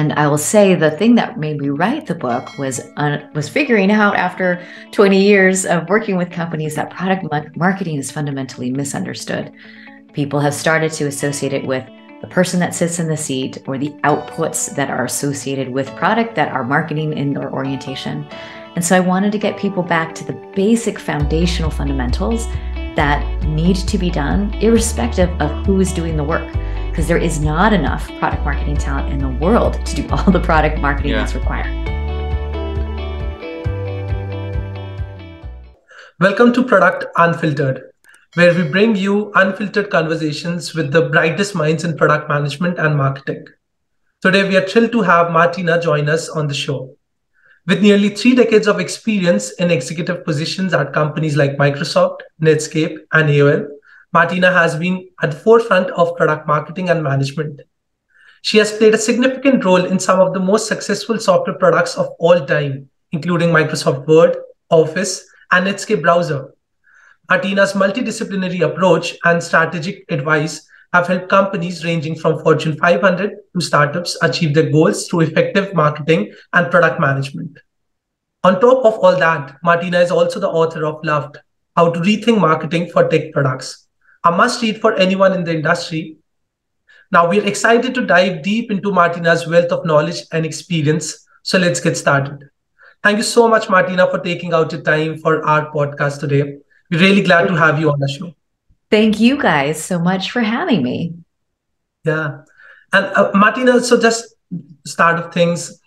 And I will say the thing that made me write the book was figuring out after 20 years of working with companies that product marketing is fundamentally misunderstood. People have started to associate it with the person that sits in the seat or the outputs that are associated with product that are marketing in their orientation. And so I wanted to get people back to the basic foundational fundamentals that need to be done irrespective of who is doing the work. Because there is not enough product marketing talent in the world to do all the product marketing that's required. Welcome to Product Unfiltered, where we bring you unfiltered conversations with the brightest minds in product management and marketing. Today, we are thrilled to have Martina join us on the show. With nearly 3 decades of experience in executive positions at companies like Microsoft, Netscape, and AOL, Martina has been at the forefront of product marketing and management. She has played a significant role in some of the most successful software products of all time, including Microsoft Word, Office, and Netscape Browser. Martina's multidisciplinary approach and strategic advice have helped companies ranging from Fortune 500 to startups achieve their goals through effective marketing and product management. On top of all that, Martina is also the author of Loved, How to Rethink Marketing for Tech Products, a must-read for anyone in the industry. Now, we're excited to dive deep into Martina's wealth of knowledge and experience. So let's get started. Thank you so much, Martina, for taking out your time for our podcast today. We're really glad to have you on the show. Thank you guys so much for having me. Yeah. And Martina, so just start of things,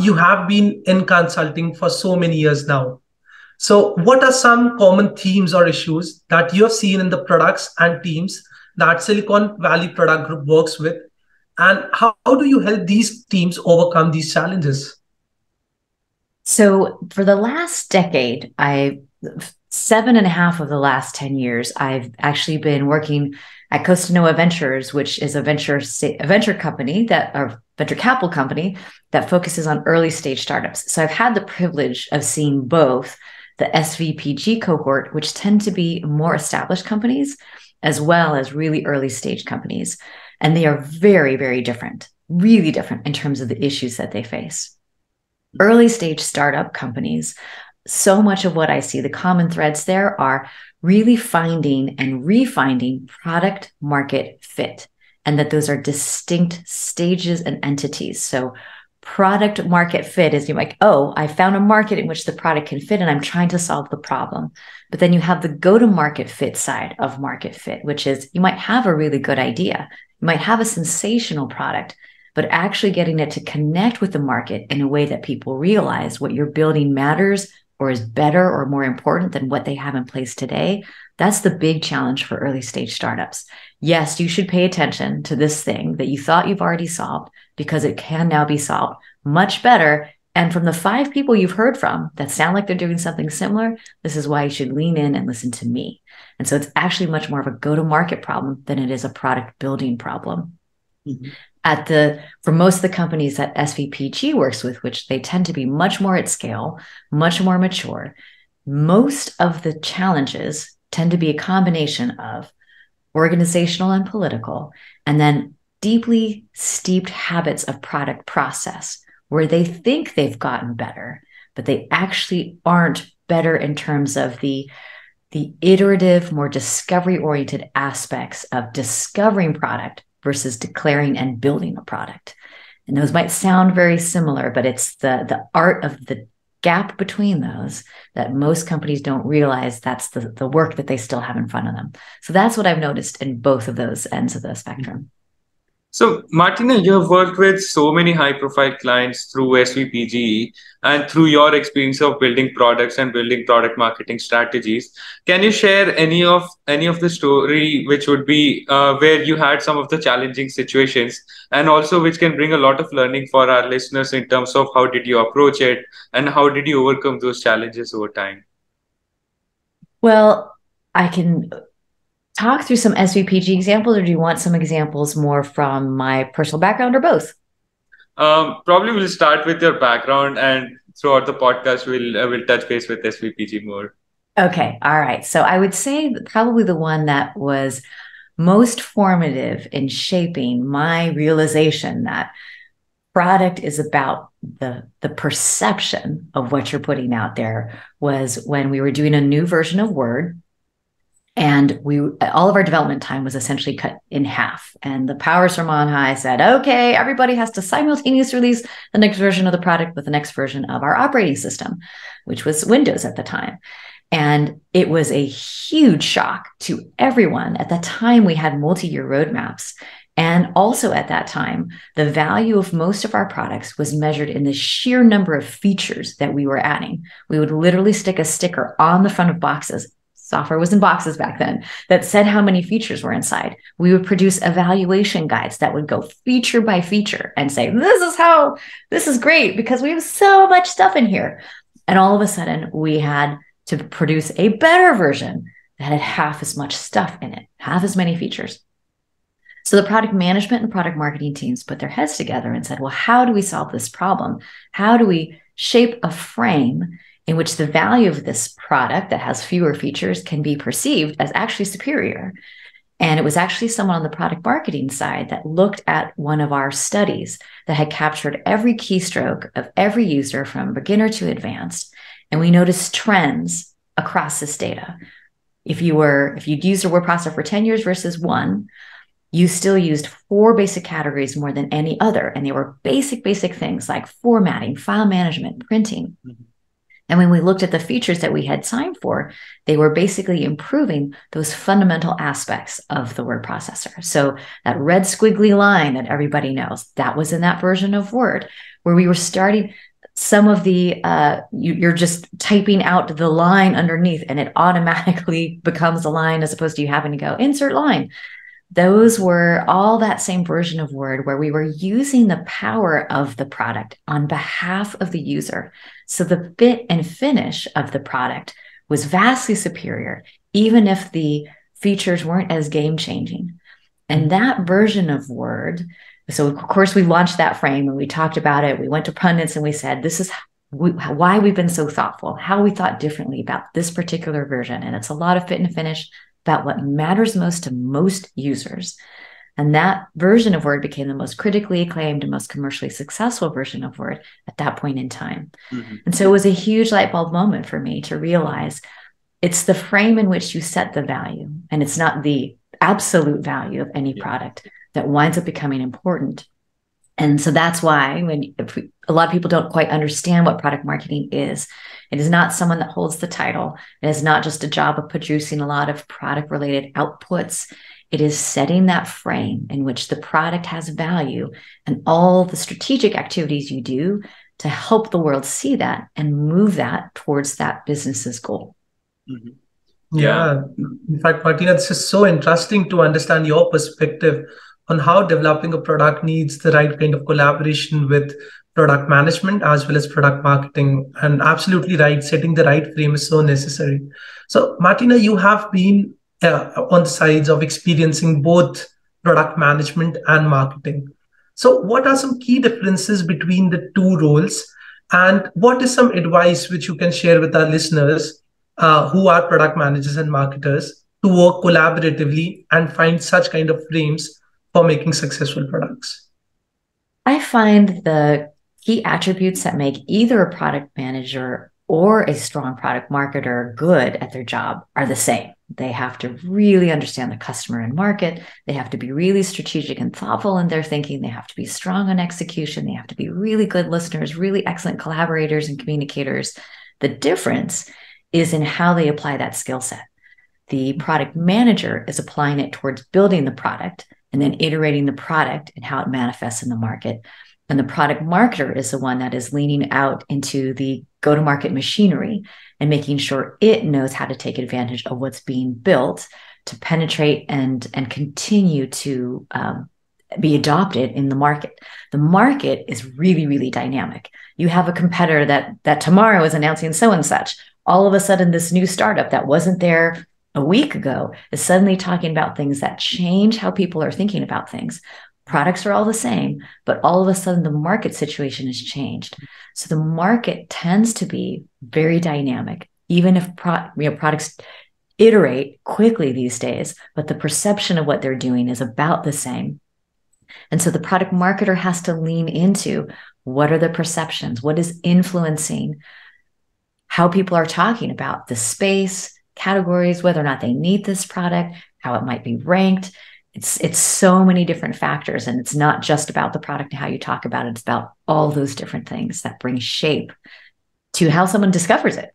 you have been in consulting for so many years now. So what are some common themes or issues that you have seen in the products and teams that Silicon Valley Product Group works with? And how do you help these teams overcome these challenges? So for the last decade, 7.5 of the last 10 years, I've actually been working at Costanoa Ventures, which is a venture company a venture capital company that focuses on early stage startups. So I've had the privilege of seeing both the SVPG cohort, which tend to be more established companies, as well as really early stage companies. And they are very, very different, really different in terms of the issues that they face. Early stage startup companies, so much of what I see, the common threads there are really finding and refinding product market fit, and that those are distinct stages and entities. So product market fit is you're like, oh, I found a market in which the product can fit and I'm trying to solve the problem. But then you have the go-to-market fit side of market fit, which is you might have a really good idea. You might have a sensational product, but actually getting it to connect with the market in a way that people realize what you're building matters or is better or more important than what they have in place today. That's the big challenge for early stage startups. Yes, you should pay attention to this thing that you thought you've already solved because it can now be solved much better. And from the 5 people you've heard from that sound like they're doing something similar, this is why you should lean in and listen to me. And so it's actually much more of a go-to-market problem than it is a product building problem. Mm-hmm. For most of the companies that SVPG works with, which they tend to be much more at scale, much more mature, most of the challenges tend to be a combination of organizational and political, and then deeply steeped habits of product process, where they think they've gotten better, but they actually aren't better in terms of the iterative, more discovery-oriented aspects of discovering product versus declaring and building a product. And those might sound very similar, but it's the art of the gap between those that most companies don't realize that's the work that they still have in front of them. So that's what I've noticed in both of those ends of the spectrum. So, Martina, you have worked with so many high-profile clients through SVPG and through your experience of building products and building product marketing strategies. Can you share any of the story which would be where you had some of the challenging situations, and also which can bring a lot of learning for our listeners in terms of how did you approach it and how did you overcome those challenges over time? Well, I can talk through some SVPG examples, or do you want some examples more from my personal background, or both? Probably we'll start with your background, and throughout the podcast, we'll touch base with SVPG more. Okay. All right. So I would say that probably the one that was most formative in shaping my realization that product is about the perception of what you're putting out there, was when we were doing a new version of Word. And all of our development time was essentially cut in half. And the powers from on high said, okay, everybody has to simultaneously release the next version of the product with the next version of our operating system, which was Windows at the time. And it was a huge shock to everyone. At that time, we had multi-year roadmaps. And also at that time, the value of most of our products was measured in the sheer number of features that we were adding. We would literally stick a sticker on the front of boxes. Software was in boxes back then, that said how many features were inside. We would produce evaluation guides that would go feature by feature and say, this is great because we have so much stuff in here. And all of a sudden we had to produce a better version that had half as much stuff in it, half as many features. So the product management and product marketing teams put their heads together and said, well, how do we solve this problem? How do we shape a frame in which the value of this product that has fewer features can be perceived as actually superior? And it was actually someone on the product marketing side that looked at one of our studies that had captured every keystroke of every user from beginner to advanced. And we noticed trends across this data. If you'd used a word processor for 10 years versus 1, you still used 4 basic categories more than any other. And they were basic things like formatting, file management, printing. Mm-hmm. And when we looked at the features that we had signed for, they were basically improving those fundamental aspects of the word processor. So that red squiggly line that everybody knows, that was in that version of Word, where we were starting some of the, you're just typing out the line underneath and it automatically becomes a line as opposed to you having to go insert line. Those were all that same version of Word where we were using the power of the product on behalf of the user. So the fit and finish of the product was vastly superior, even if the features weren't as game-changing. And that version of Word, so of course we launched that frame and we talked about it. We went to pundits and we said, this is why we've been so thoughtful, how we thought differently about this particular version. And it's a lot of fit and finish about what matters most to most users. And that version of Word became the most critically acclaimed and most commercially successful version of Word at that point in time. Mm-hmm. And so it was a huge light bulb moment for me to realize it's the frame in which you set the value, and it's not the absolute value of any product that winds up becoming important. And so that's why a lot of people don't quite understand what product marketing is. It is not someone that holds the title. It is not just a job of producing a lot of product-related outputs. It is setting that frame in which the product has value and all the strategic activities you do to help the world see that and move that towards that business's goal. Mm-hmm. Yeah. In fact, Martina, this is so interesting to understand your perspective on how developing a product needs the right kind of collaboration with product management as well as product marketing. And absolutely right, setting the right frame is so necessary. So Martina, you have been on the sides of experiencing both product management and marketing. So what are some key differences between the two roles? And what is some advice which you can share with our listeners who are product managers and marketers to work collaboratively and find such kind of frames for making successful products? I find the key attributes that make either a product manager or a strong product marketer good at their job are the same. They have to really understand the customer and market. They have to be really strategic and thoughtful in their thinking. They have to be strong on execution. They have to be really good listeners, really excellent collaborators and communicators. The difference is in how they apply that skill set. The product manager is applying it towards building the product and then iterating the product and how it manifests in the market. And the product marketer is the one that is leaning out into the go-to-market machinery and making sure it knows how to take advantage of what's being built to penetrate and continue to be adopted in the market. The market is really, really dynamic. You have a competitor that tomorrow is announcing so and such. All of a sudden, this new startup that wasn't there a week ago is suddenly talking about things that change how people are thinking about things. Products are all the same, but all of a sudden the market situation has changed. So the market tends to be very dynamic, even if products iterate quickly these days, but the perception of what they're doing is about the same. And so the product marketer has to lean into what are the perceptions, what is influencing how people are talking about the space, categories, whether or not they need this product, how it might be ranked. It's so many different factors, and it's not just about the product and how you talk about it. It's about all those different things that bring shape to how someone discovers it.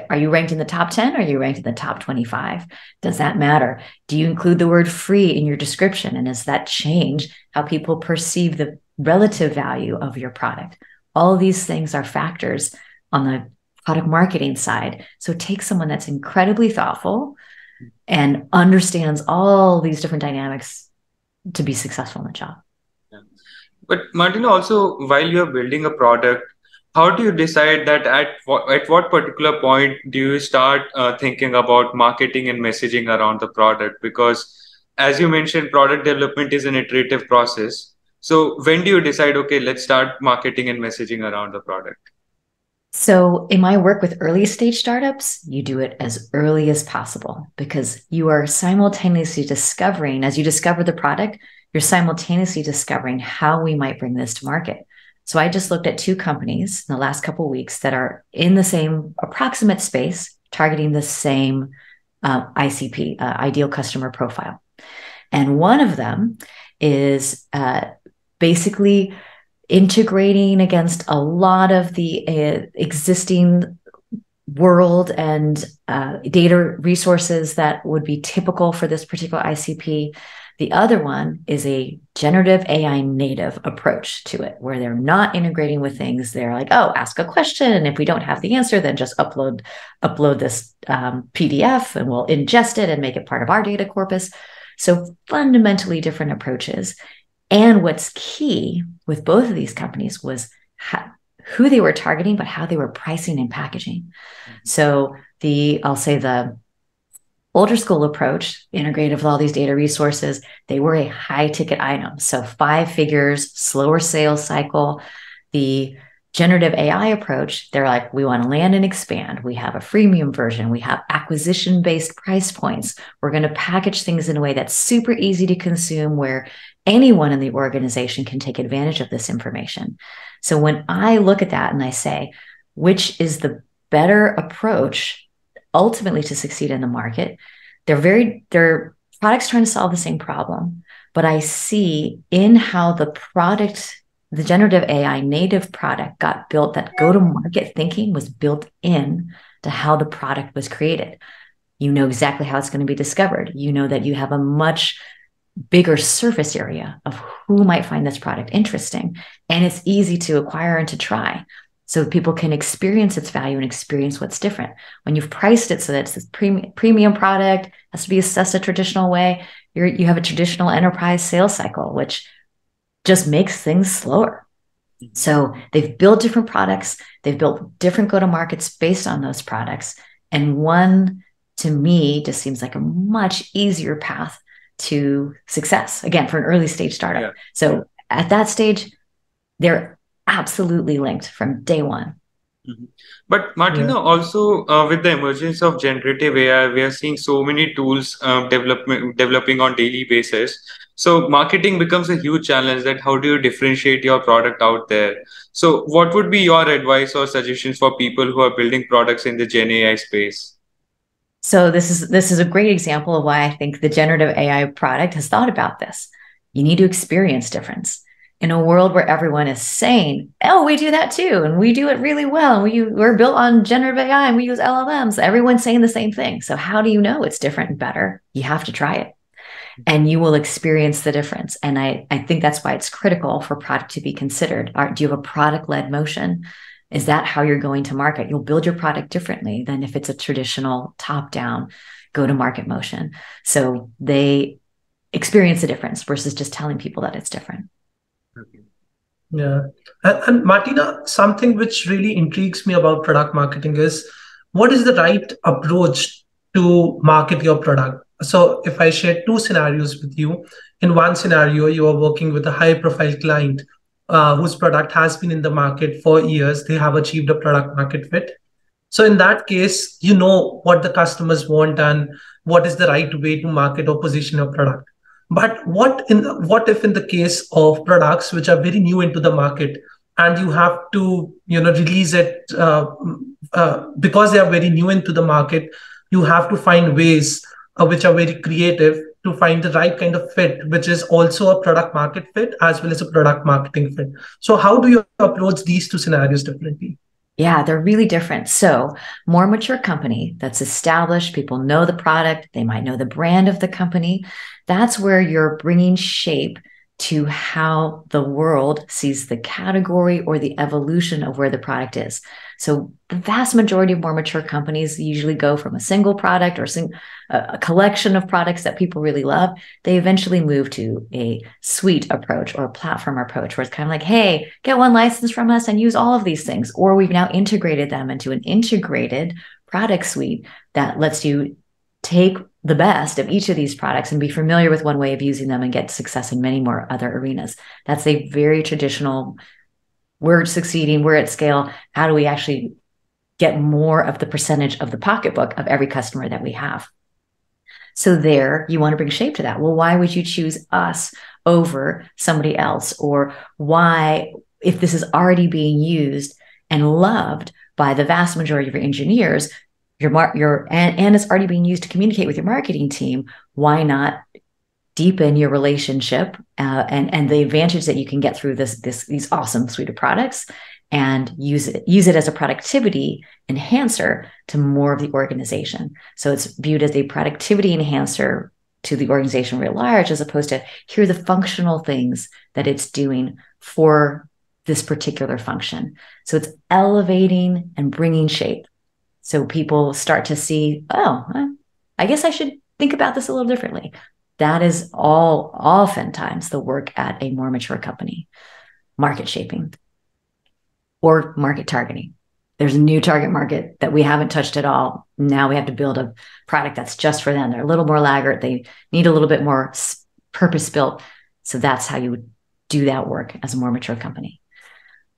Are you ranked in the top 10? Or are you ranked in the top 25? Does that matter? Do you include the word free in your description? And does that change how people perceive the relative value of your product? All of these things are factors on the product marketing side. So take someone that's incredibly thoughtful and understands all these different dynamics to be successful in the job. Yeah. But Martina, also, while you're building a product, how do you decide that at what particular point do you start thinking about marketing and messaging around the product? Because as you mentioned, product development is an iterative process. So when do you decide, okay, let's start marketing and messaging around the product? So in my work with early stage startups, you do it as early as possible because you are simultaneously discovering, as you discover the product, you're simultaneously discovering how we might bring this to market. So I just looked at 2 companies in the last couple of weeks that are in the same approximate space, targeting the same ICP, ideal customer profile. And one of them is basically integrating against a lot of the existing world and data resources that would be typical for this particular ICP. The other one is a generative AI native approach to it, where they're not integrating with things. They're like, oh, ask a question. And if we don't have the answer, then just upload this PDF and we'll ingest it and make it part of our data corpus. So fundamentally different approaches. And what's key with both of these companies was who they were targeting, but how they were pricing and packaging. So I'll say the older school approach, integrated with all these data resources, they were a high ticket item. So 5 figures, slower sales cycle. The generative AI approach, they're like, we want to land and expand. We have a freemium version. We have acquisition-based price points. We're going to package things in a way that's super easy to consume, where anyone in the organization can take advantage of this information. So when I look at that and I say, which is the better approach ultimately to succeed in the market, they're products trying to solve the same problem, but I see in how the generative AI native product got built, that go-to-market thinking was built in to how the product was created. You know exactly how it's going to be discovered. You know that you have a much bigger surface area of who might find this product interesting, and it's easy to acquire and to try. So people can experience its value and experience what's different. When you've priced it so that it's this premium product, has to be assessed a traditional way, you have a traditional enterprise sales cycle, which just makes things slower. So they've built different products. They've built different go-to-markets based on those products. And one, to me, just seems like a much easier path to success, again, for an early stage startup. Yeah. So at that stage, they're absolutely linked from day one. Mm-hmm. But Martina, also with the emergence of generative AI, we are seeing so many tools developing on daily basis. So marketing becomes a huge challenge. That how do you differentiate your product out there? So what would be your advice or suggestions for people who are building products in the Gen AI space? So this is a great example of why I think the generative AI product has thought about this. You need to experience difference. In a world where everyone is saying, oh, we do that too, and we do it really well, and we're built on generative AI, and we use LLMs, everyone's saying the same thing. So how do you know it's different and better? You have to try it, and you will experience the difference. And I think that's why it's critical for product to be considered. Do you have a product-led motion? Is that how you're going to market? You'll build your product differently than if it's a traditional top-down go-to-market motion. So they experience the difference versus just telling people that it's different. Yeah. And Martina, something which really intrigues me about product marketing is, what is the right approach to market your product? So if I share 2 scenarios with you, in one scenario, you are working with a high profile client whose product has been in the market for years. They have achieved a product market fit. So in that case, you know what the customers want and what is the right way to market or position your product. But what if in the case of products which are very new into the market, and you have to release it because they are very new into the market, you have to find ways which are very creative to find the right kind of fit, which is also a product market fit as well as a product marketing fit. So how do you approach these two scenarios differently? Yeah, they're really different. So, more mature company that's established, people know the product, they might know the brand of the company. That's where you're bringing shape to how the world sees the category or the evolution of where the product is. So, the vast majority of more mature companies usually go from a single product or a collection of products that people really love. They eventually move to a suite approach or a platform approach where it's kind of like, hey, get one license from us and use all of these things. Or we've now integrated them into an integrated product suite that lets you take the best of each of these products and be familiar with one way of using them and get success in many more other arenas. That's a very traditional, we're succeeding, we're at scale. How do we actually get more of the percentage of the pocketbook of every customer that we have? So there, you want to bring shape to that. Well, why would you choose us over somebody else? Or why, if this is already being used and loved by the vast majority of your engineers, and it's already being used to communicate with your marketing team, why not deepen your relationship and the advantage that you can get through these awesome suite of products and use it as a productivity enhancer to more of the organization. So it's viewed as a productivity enhancer to the organization writ large, as opposed to here are the functional things that it's doing for this particular function. So it's elevating and bringing shape. So people start to see, oh, I guess I should think about this a little differently. That is oftentimes the work at a more mature company. Market shaping or market targeting. There's a new target market that we haven't touched at all. Now we have to build a product that's just for them. They're a little more laggard. They need a little bit more purpose-built. So that's how you would do that work as a more mature company.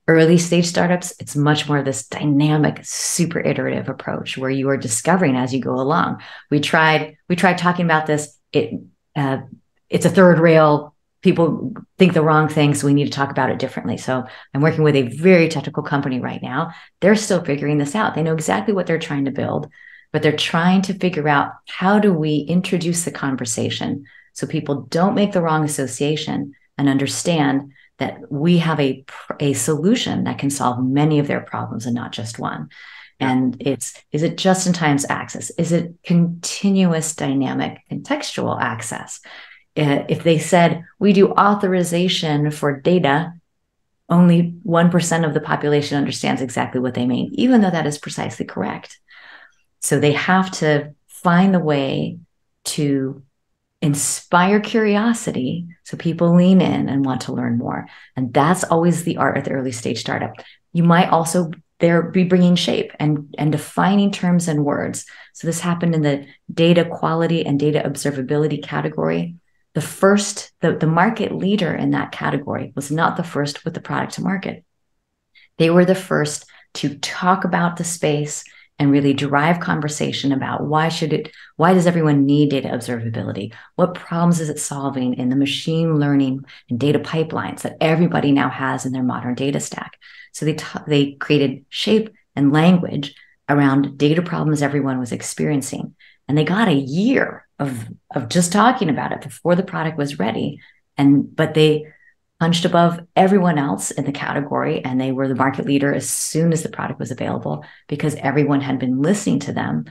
Early stage startups, it's much more this dynamic, super iterative approach where you are discovering as you go along. We tried talking about this. It's a third rail. People think the wrong thing, so we need to talk about it differently. So I'm working with a very technical company right now. They're still figuring this out. They know exactly what they're trying to build, but they're trying to figure out how do we introduce the conversation so people don't make the wrong association and understand that we have a solution that can solve many of their problems and not just one. And is it just-in-time access? Is it continuous dynamic contextual access? If they said, we do authorization for data, only 1% of the population understands exactly what they mean, even though that is precisely correct. So they have to find the way to inspire curiosity so people lean in and want to learn more. And that's always the art at the early stage startup. You might also be bringing shape and defining terms and words. So this happened in the data quality and data observability category. The market leader in that category was not the first with the product to market. They were the first to talk about the space and really drive conversation about why does everyone need data observability? What problems is it solving in the machine learning and data pipelines that everybody now has in their modern data stack? So they created shape and language around data problems everyone was experiencing. And they got a year of just talking about it before the product was ready. But they punched above everyone else in the category, and they were the market leader as soon as the product was available because everyone had been listening to them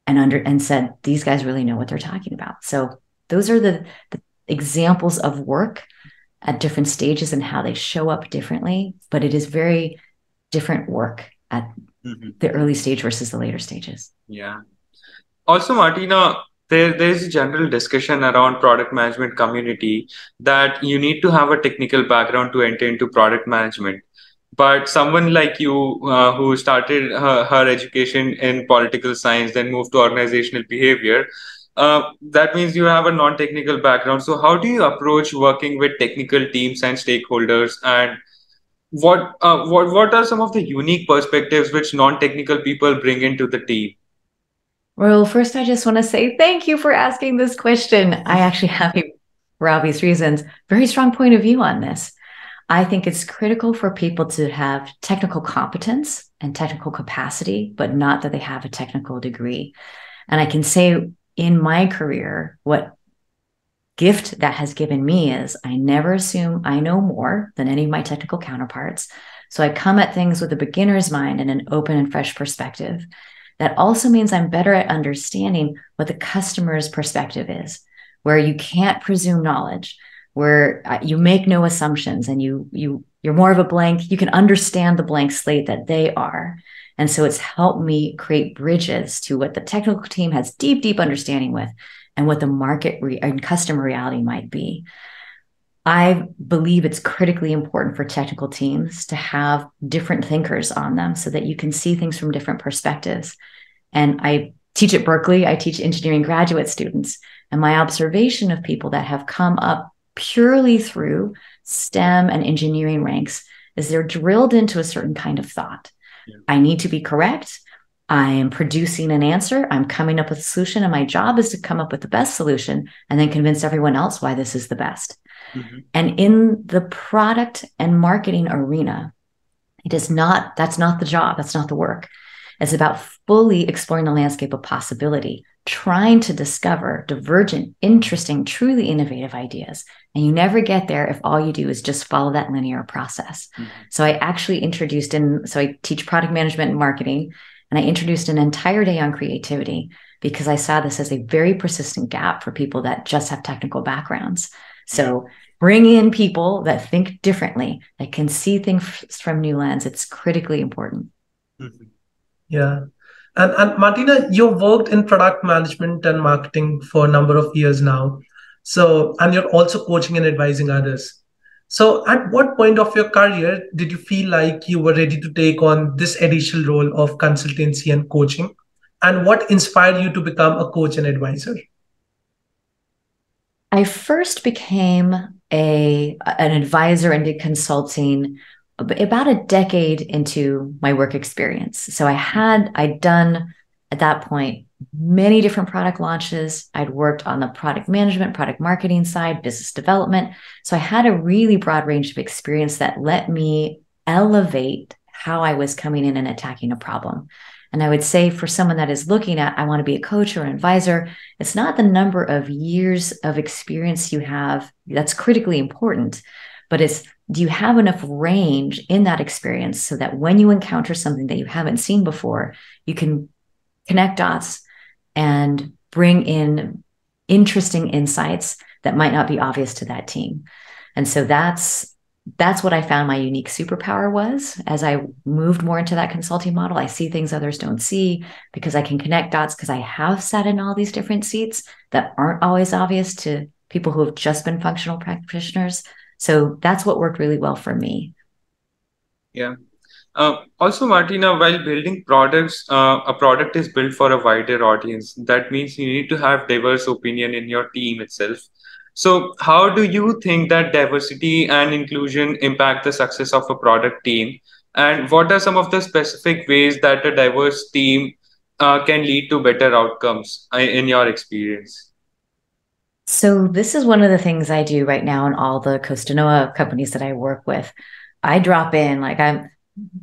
and said, these guys really know what they're talking about. So those are the examples of work at different stages and how they show up differently, but it is very different work at the early stage versus the later stages. Yeah. Also, Martina, there's a general discussion around product management community that you need to have a technical background to enter into product management. But someone like you who started her education in political science, then moved to organizational behavior, that means you have a non-technical background. So how do you approach working with technical teams and stakeholders? And what are some of the unique perspectives which non-technical people bring into the team? Well, first, I just want to say thank you for asking this question. I actually have a for obvious reasons, very strong point of view on this. I think it's critical for people to have technical competence and technical capacity, but not that they have a technical degree. And I can say in my career, what gift that has given me is I never assume I know more than any of my technical counterparts. So I come at things with a beginner's mind and an open and fresh perspective. That also means I'm better at understanding what the customer's perspective is, where you can't presume knowledge, where you make no assumptions and you're more of a blank. You can understand the blank slate that they are. And so it's helped me create bridges to what the technical team has deep, deep understanding with and what the market and customer reality might be. I believe it's critically important for technical teams to have different thinkers on them so that you can see things from different perspectives. And I teach at Berkeley, I teach engineering graduate students, and my observation of people that have come up purely through STEM and engineering ranks is they're drilled into a certain kind of thought. Yeah. I need to be correct. I am producing an answer. I'm coming up with a solution, and my job is to come up with the best solution and then convince everyone else why this is the best. Mm-hmm. And in the product and marketing arena, that's not the job. That's not the work. It's about fully exploring the landscape of possibility, trying to discover divergent, interesting, truly innovative ideas. And you never get there if all you do is just follow that linear process. Mm-hmm. So I actually I teach product management and marketing, and I introduced an entire day on creativity because I saw this as a very persistent gap for people that just have technical backgrounds. So bring in people that think differently, that can see things from new lens. It's critically important. Mm-hmm. Yeah. And Martina, you've worked in product management and marketing for a number of years now. So, and you're also coaching and advising others. So at what point of your career did you feel like you were ready to take on this additional role of consultancy and coaching? And what inspired you to become a coach and advisor? I first became an advisor and did consulting about a decade into my work experience. So I'd done at that point many different product launches. I'd worked on the product management, product marketing side, business development. So I had a really broad range of experience that let me elevate how I was coming in and attacking a problem. And I would say for someone that is looking at, I want to be a coach or an advisor, it's not the number of years of experience you have that's critically important, but it's, do you have enough range in that experience so that when you encounter something that you haven't seen before, you can connect dots and bring in interesting insights that might not be obvious to that team. And so that's what I found my unique superpower was. As I moved more into that consulting model, I see things others don't see because I can connect dots because I have sat in all these different seats that aren't always obvious to people who have just been functional practitioners. So that's what worked really well for me. Yeah. Also, Martina, while building products, a product is built for a wider audience. That means you need to have diverse opinion in your team itself. So how do you think that diversity and inclusion impact the success of a product team? And what are some of the specific ways that a diverse team can lead to better outcomes in your experience? So this is one of the things I do right now in all the Costanoa companies that I work with. I drop in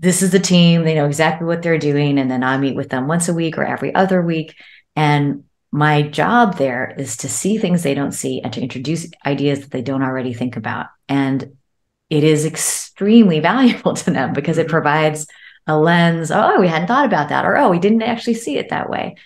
this is the team, they know exactly what they're doing. And then I meet with them once a week or every other week. And my job there is to see things they don't see and to introduce ideas that they don't already think about. And it is extremely valuable to them because it provides a lens. Oh, we hadn't thought about that. Or, oh, we didn't actually see it that way.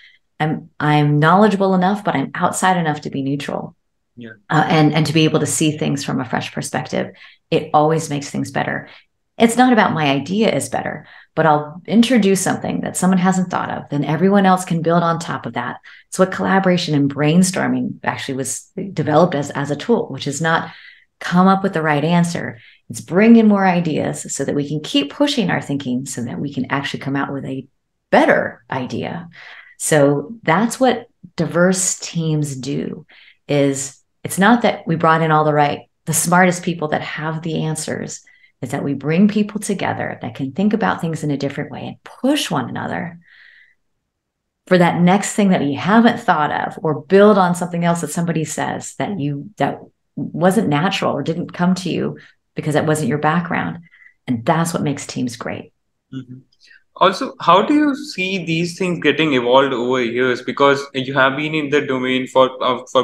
I'm knowledgeable enough, but I'm outside enough to be neutral. Yeah. And to be able to see things from a fresh perspective. It always makes things better. It's not about my idea is better, but I'll introduce something that someone hasn't thought of, then everyone else can build on top of that. It's what collaboration and brainstorming actually was developed as a tool, which is not come up with the right answer. It's bring in more ideas so that we can keep pushing our thinking so that we can actually come out with a better idea. So that's what diverse teams do. It's not that we brought in the smartest people that have the answers. Is that we bring people together that can think about things in a different way and push one another for that next thing that you haven't thought of, or build on something else that somebody says that wasn't natural or didn't come to you because that wasn't your background. And that's what makes teams great. Mm-hmm. Also, how do you see these things getting evolved over years? Because you have been in the domain for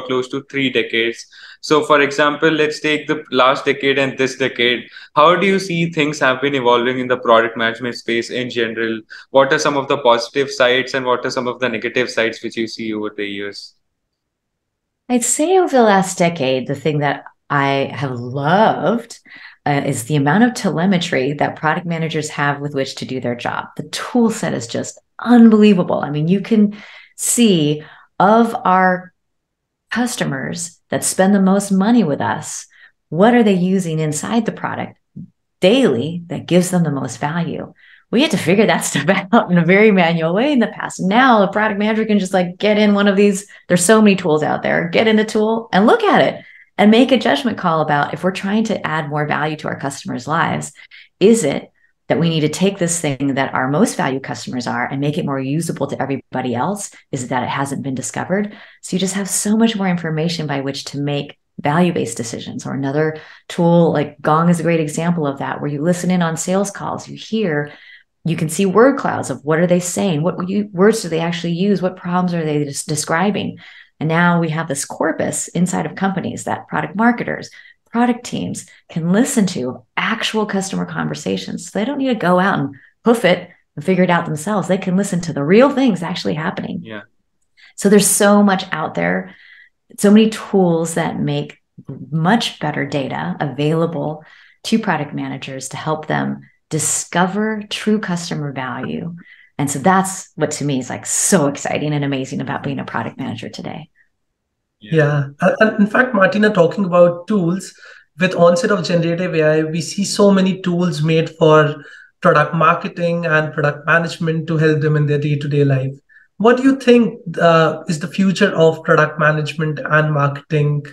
close to 3 decades. So, for example, let's take the last decade and this decade. How do you see things have been evolving in the product management space in general? What are some of the positive sides and what are some of the negative sides which you see over the years? I'd say over the last decade, the thing that I have loved is the amount of telemetry that product managers have with which to do their job. The tool set is just unbelievable. I mean, you can see of our customers that spend the most money with us, what are they using inside the product daily that gives them the most value? We had to figure that stuff out in a very manual way in the past. Now a product manager can just like get in one of these. There's so many tools out there. Get in a tool and look at it and make a judgment call about if we're trying to add more value to our customers' lives. Is it that we need to take this thing that our most valued customers are and make it more usable to everybody else? Is it that it hasn't been discovered? So you just have so much more information by which to make value-based decisions. Or another tool like Gong is a great example of that, where you listen in on sales calls, you can see word clouds of what are they saying, what words do they actually use, what problems are they just describing. And now we have this corpus inside of companies that product marketers, product teams can listen to actual customer conversations. So they don't need to go out and hoof it and figure it out themselves. They can listen to the real things actually happening. Yeah. So there's so much out there, so many tools that make much better data available to product managers to help them discover true customer value. And so that's what to me is like so exciting and amazing about being a product manager today. Yeah. And in fact, Martina, talking about tools, with onset of generative AI, we see so many tools made for product marketing and product management to help them in their day-to-day life. What do you think is the future of product management and marketing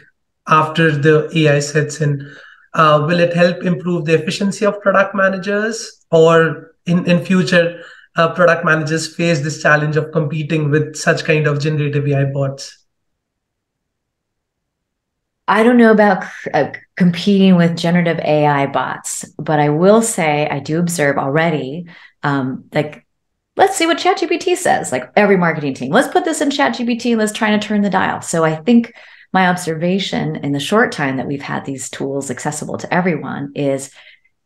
after the AI sets in? Will it help improve the efficiency of product managers, or in future, product managers face this challenge of competing with such kind of generative AI bots? I don't know about competing with generative AI bots, but I will say I do observe already, like, let's see what ChatGPT says. Like every marketing team, let's put this in ChatGPT and let's try to turn the dial. So I think my observation in the short time that we've had these tools accessible to everyone is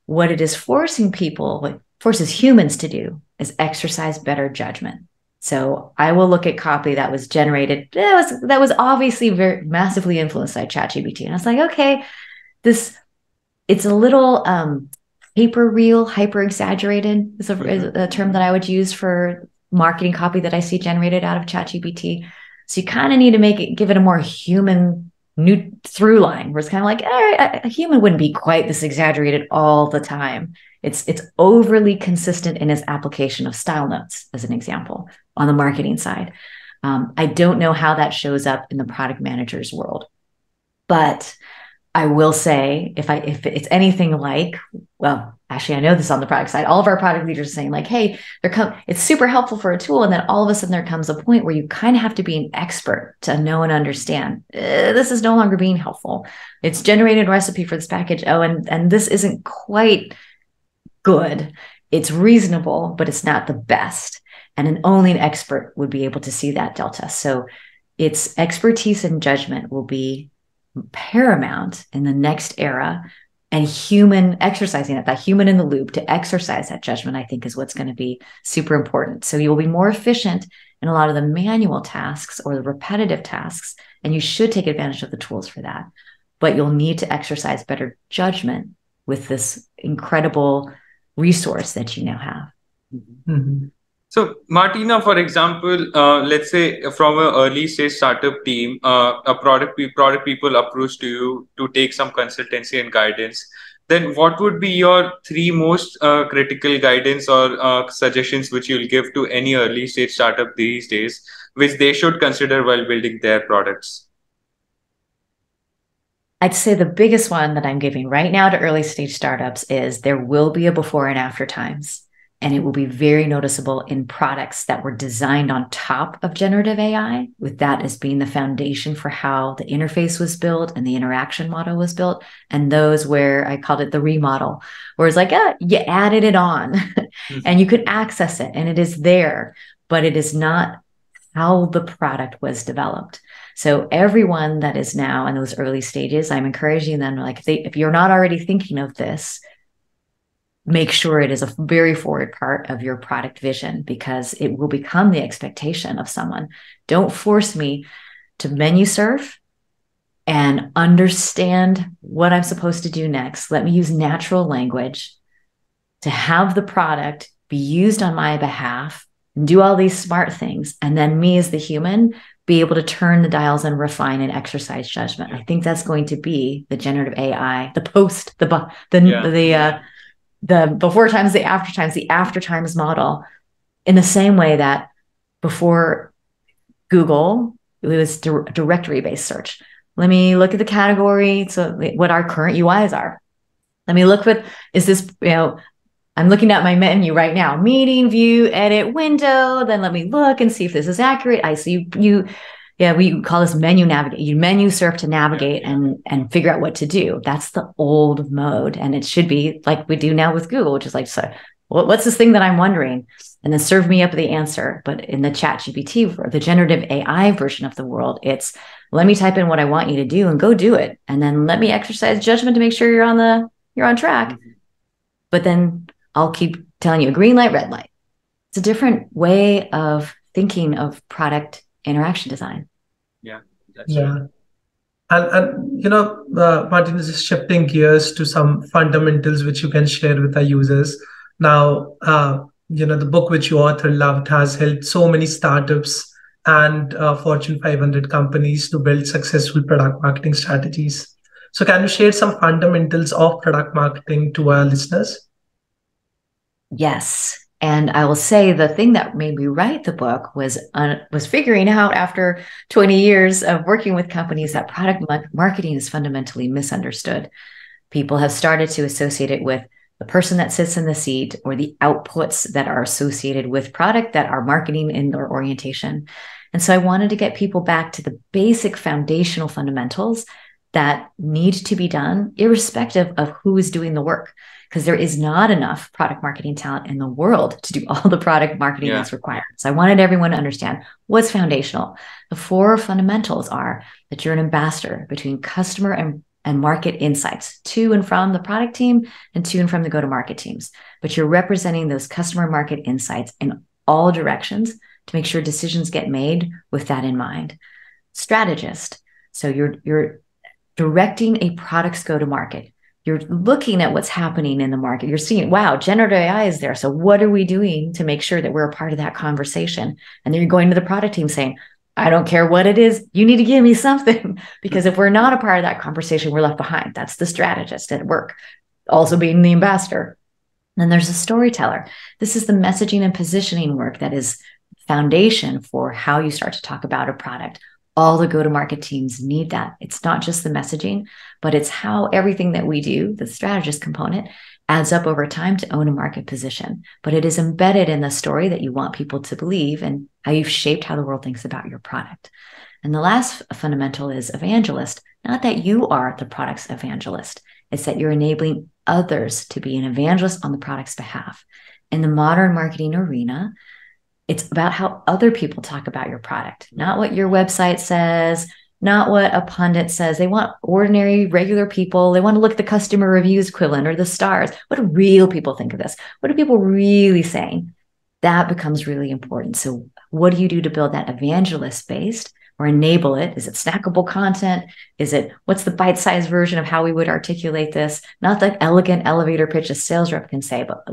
what it is forcing people, what forces humans to do is exercise better judgment. So I will look at copy that was generated, that was obviously very massively influenced by ChatGPT. And I was like, okay, it's a little hyper real, hyper exaggerated is a term that I would use for marketing copy that I see generated out of ChatGPT. So you kind of need to give it a more human new through line, where it's kind of like, all right, a human wouldn't be quite this exaggerated all the time. It's overly consistent in its application of style notes, as an example, on the marketing side. I don't know how that shows up in the product manager's world, but I will say if it's anything like, well, actually, I know this on the product side, all of our product leaders are saying like, hey, it's super helpful for a tool. And then all of a sudden there comes a point where you kind of have to be an expert to know and understand this is no longer being helpful. It's generated a recipe for this package. Oh, and this isn't quite good. It's reasonable, but it's not the best. And only an expert would be able to see that delta. So its expertise and judgment will be paramount in the next era, and human exercising it, that human in the loop to exercise that judgment, I think is what's going to be super important. So you'll be more efficient in a lot of the manual tasks or the repetitive tasks, and you should take advantage of the tools for that. But you'll need to exercise better judgment with this incredible resource that you now have. Mm-hmm. So, Martina, for example, let's say from an early stage startup team, a product people approach to you to take some consultancy and guidance. Then, what would be your 3 most critical guidance or suggestions which you'll give to any early stage startup these days, which they should consider while building their products? I'd say the biggest one that I'm giving right now to early stage startups is there will be a before and after times. And it will be very noticeable in products that were designed on top of generative AI, with that as being the foundation for how the interface was built and the interaction model was built. And those where I called it the remodel, where it's like, you added it on and you could access it and it is there, but it is not how the product was developed. So everyone that is now in those early stages, I'm encouraging them, like, if you're not already thinking of this, make sure it is a very forward part of your product vision, because it will become the expectation of someone. Don't force me to menu surf and understand what I'm supposed to do next. Let me use natural language to have the product be used on my behalf and do all these smart things. And then me as the human be able to turn the dials and refine and exercise judgment. I think that's going to be the generative AI, the post, the before times, the after times model, in the same way that before Google, it was directory-based search. Let me look at the category, so what our current UIs are. Let me look is this, I'm looking at my menu right now, meeting, view, edit, window. Then let me look and see if this is accurate. I see we call this menu navigate. You menu surf to navigate and figure out what to do. That's the old mode. And it should be like we do now with Google, which is like, so what's this thing that I'm wondering? And then serve me up the answer. But in the ChatGPT, the generative AI version of the world, it's let me type in what I want you to do and go do it. And then let me exercise judgment to make sure you're on track. But then I'll keep telling you green light, red light. It's a different way of thinking of product interaction design. That's right. And Martinas is shifting gears to some fundamentals which you can share with our users. Now, the book which you authored, Loved, has helped so many startups and Fortune 500 companies to build successful product marketing strategies. So can you share some fundamentals of product marketing to our listeners? Yes. And I will say the thing that made me write the book was figuring out, after 20 years of working with companies, that product marketing is fundamentally misunderstood. People have started to associate it with the person that sits in the seat or the outputs that are associated with product that are marketing in their orientation. And so I wanted to get people back to the basic foundational fundamentals that need to be done irrespective of who is doing the work, because there is not enough product marketing talent in the world to do all the product marketing that's required. So I wanted everyone to understand what's foundational. The 4 fundamentals are that you're an ambassador between customer and market insights to and from the product team and to and from the go-to-market teams. But you're representing those customer market insights in all directions to make sure decisions get made with that in mind. Strategist. So you're directing a product's go-to-market. You're looking at what's happening in the market. You're seeing, wow, generative AI is there. So what are we doing to make sure that we're a part of that conversation? And then you're going to the product team saying, I don't care what it is. You need to give me something, because if we're not a part of that conversation, we're left behind. That's the strategist at work, also being the ambassador. Then there's a storyteller. This is the messaging and positioning work that is foundation for how you start to talk about a product. All the go-to-market teams need that. It's not just the messaging, but it's how everything that we do, the strategist component, adds up over time to own a market position. But it is embedded in the story that you want people to believe and how you've shaped how the world thinks about your product. And the last fundamental is evangelist. Not that you are the product's evangelist. It's that you're enabling others to be an evangelist on the product's behalf. In the modern marketing arena, it's about how other people talk about your product, not what your website says, not what a pundit says. They want ordinary, regular people. They want to look at the customer reviews equivalent or the stars. What do real people think of this? What are people really saying? That becomes really important. So what do you do to build that evangelist based or enable it? Is it snackable content? Is it, what's the bite-sized version of how we would articulate this? Not the elegant elevator pitch a sales rep can say, but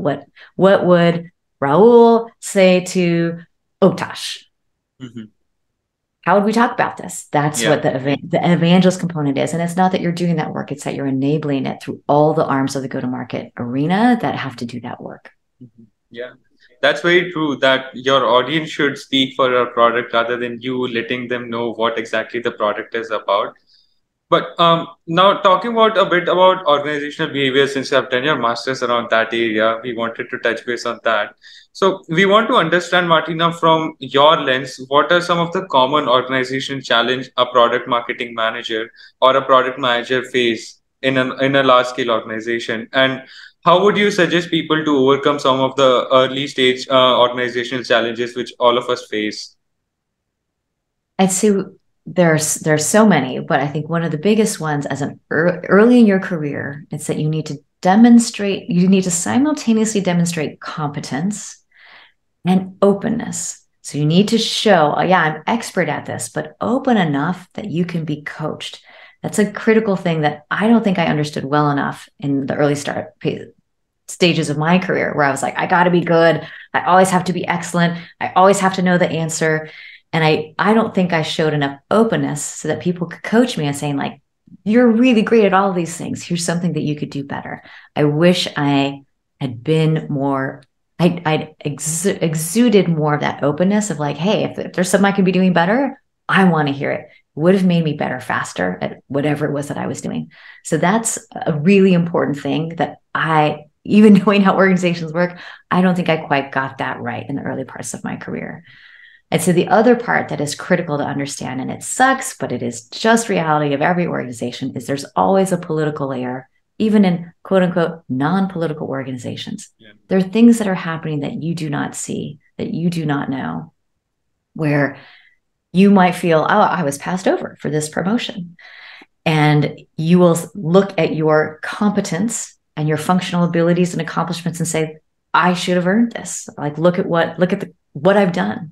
what would Raul say to Otash? How would we talk about this? That's what the evangelist component is. And it's not that you're doing that work. It's that you're enabling it through all the arms of the go-to-market arena that have to do that work. Yeah, that's very true, that your audience should speak for your product rather than you letting them know what exactly the product is about. But now talking about a bit about organizational behavior, since you have done your masters around that area, we wanted to touch base on that. So we want to understand, Martina, from your lens, what are some of the common organization challenge a product marketing manager or a product manager face in a large scale organization, and how would you suggest people to overcome some of the early stage organizational challenges which all of us face? I'd say there's so many, but I think one of the biggest ones as an early in your career, it's that you need to simultaneously demonstrate competence and openness. So you need to show, oh yeah, I'm expert at this, but open enough that you can be coached. That's a critical thing that I don't think I understood well enough in the early stages of my career, where I was like, I got to be good. I always have to be excellent. I always have to know the answer. And I don't think I showed enough openness so that people could coach me and saying like, you're really great at all of these things. Here's something that you could do better. I wish I had been more, I'd exuded more of that openness of like, hey, if there's something I could be doing better, I want to hear it. It would have made me better faster at whatever it was that I was doing. So that's a really important thing that even knowing how organizations work, I don't think I quite got that right in the early parts of my career. And so the other part that is critical to understand, and it sucks, but it is just reality of every organization, is there's always a political layer, even in quote unquote non-political organizations. Yeah. There are things that are happening that you do not see, that you do not know, where you might feel, oh, I was passed over for this promotion. And you will look at your competence and your functional abilities and accomplishments and say, I should have earned this. Like, look at what I've done.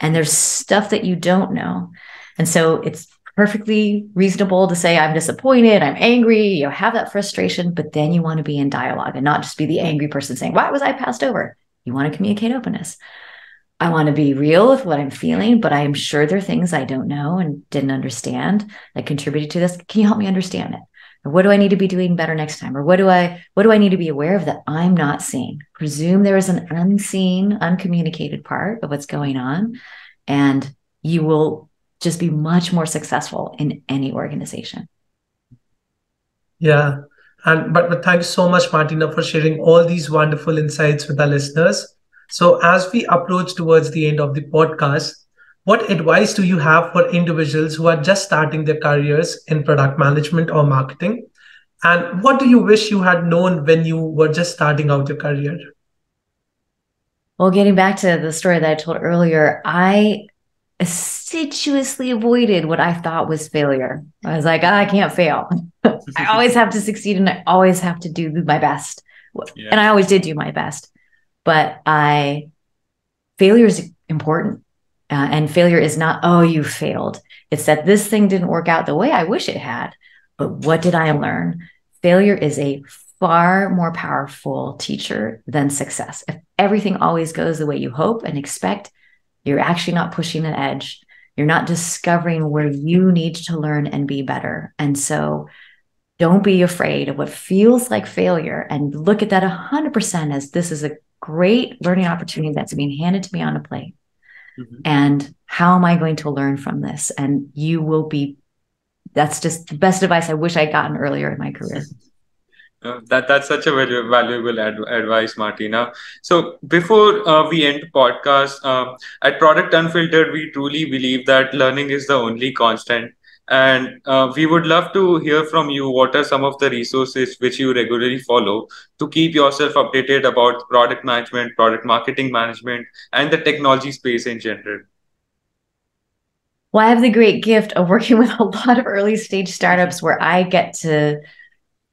And there's stuff that you don't know. And so it's perfectly reasonable to say, I'm disappointed, I'm angry, you have that frustration, but then you want to be in dialogue and not just be the angry person saying, why was I passed over? You want to communicate openness. I want to be real with what I'm feeling, but I'm sure there are things I don't know and didn't understand that contributed to this. Can you help me understand it? Or what do I need to be doing better next time? Or what do I need to be aware of that I'm not seeing? Presume there is an unseen, uncommunicated part of what's going on, and you will just be much more successful in any organization. Yeah. But thank you so much, Martina, for sharing all these wonderful insights with our listeners. So as we approach towards the end of the podcast, what advice do you have for individuals who are just starting their careers in product management or marketing? And what do you wish you had known when you were just starting out your career? Well, getting back to the story that I told earlier, I assiduously avoided what I thought was failure. I was like, I can't fail. I always have to succeed and I always have to do my best. Yeah. And I always did do my best. But failure is important. And failure is not, oh, you failed. It's that this thing didn't work out the way I wish it had. But what did I learn? Failure is a far more powerful teacher than success. If everything always goes the way you hope and expect, you're actually not pushing an edge. You're not discovering where you need to learn and be better. And so don't be afraid of what feels like failure and look at that 100% as this is a great learning opportunity that's being handed to me on a plate. Mm-hmm. And how am I going to learn from this? And you will be, that's just the best advice I wish I'd gotten earlier in my career. That's such a very valuable advice, Martina. So before we end the podcast, at Product Unfiltered, we truly believe that learning is the only constant. And we would love to hear from you. What are some of the resources which you regularly follow to keep yourself updated about product management, product marketing management, and the technology space in general? Well, I have the great gift of working with a lot of early stage startups where I get to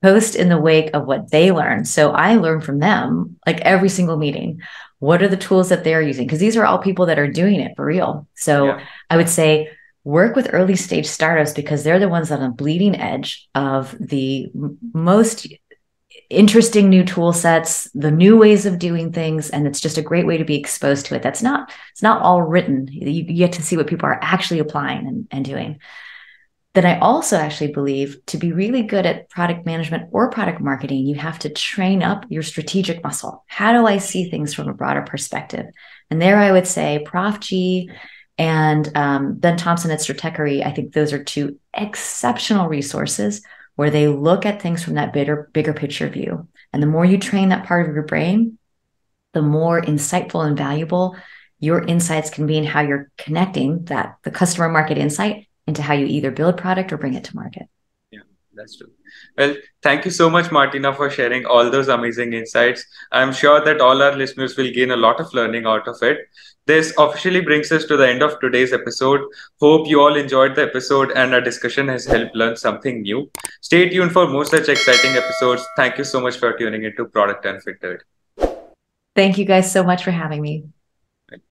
post in the wake of what they learn. So I learn from them like every single meeting. What are the tools that they're using? Because these are all people that are doing it for real. So yeah. I would say, work with early stage startups because they're the ones on the bleeding edge of the most interesting new tool sets, the new ways of doing things. And it's just a great way to be exposed to it. It's not all written. You get to see what people are actually applying and doing. Then I also actually believe to be really good at product management or product marketing, you have to train up your strategic muscle. How do I see things from a broader perspective? And there I would say Prof G And Ben Thompson at Stratechery, I think those are two exceptional resources where they look at things from that bigger picture view. And the more you train that part of your brain, the more insightful and valuable your insights can be in how you're connecting the customer market insight into how you either build product or bring it to market. Yeah, that's true. Well, thank you so much, Martina, for sharing all those amazing insights. I'm sure that all our listeners will gain a lot of learning out of it. This officially brings us to the end of today's episode. Hope you all enjoyed the episode and our discussion has helped learn something new. Stay tuned for more such exciting episodes. Thank you so much for tuning into Product Unfiltered. Thank you guys so much for having me.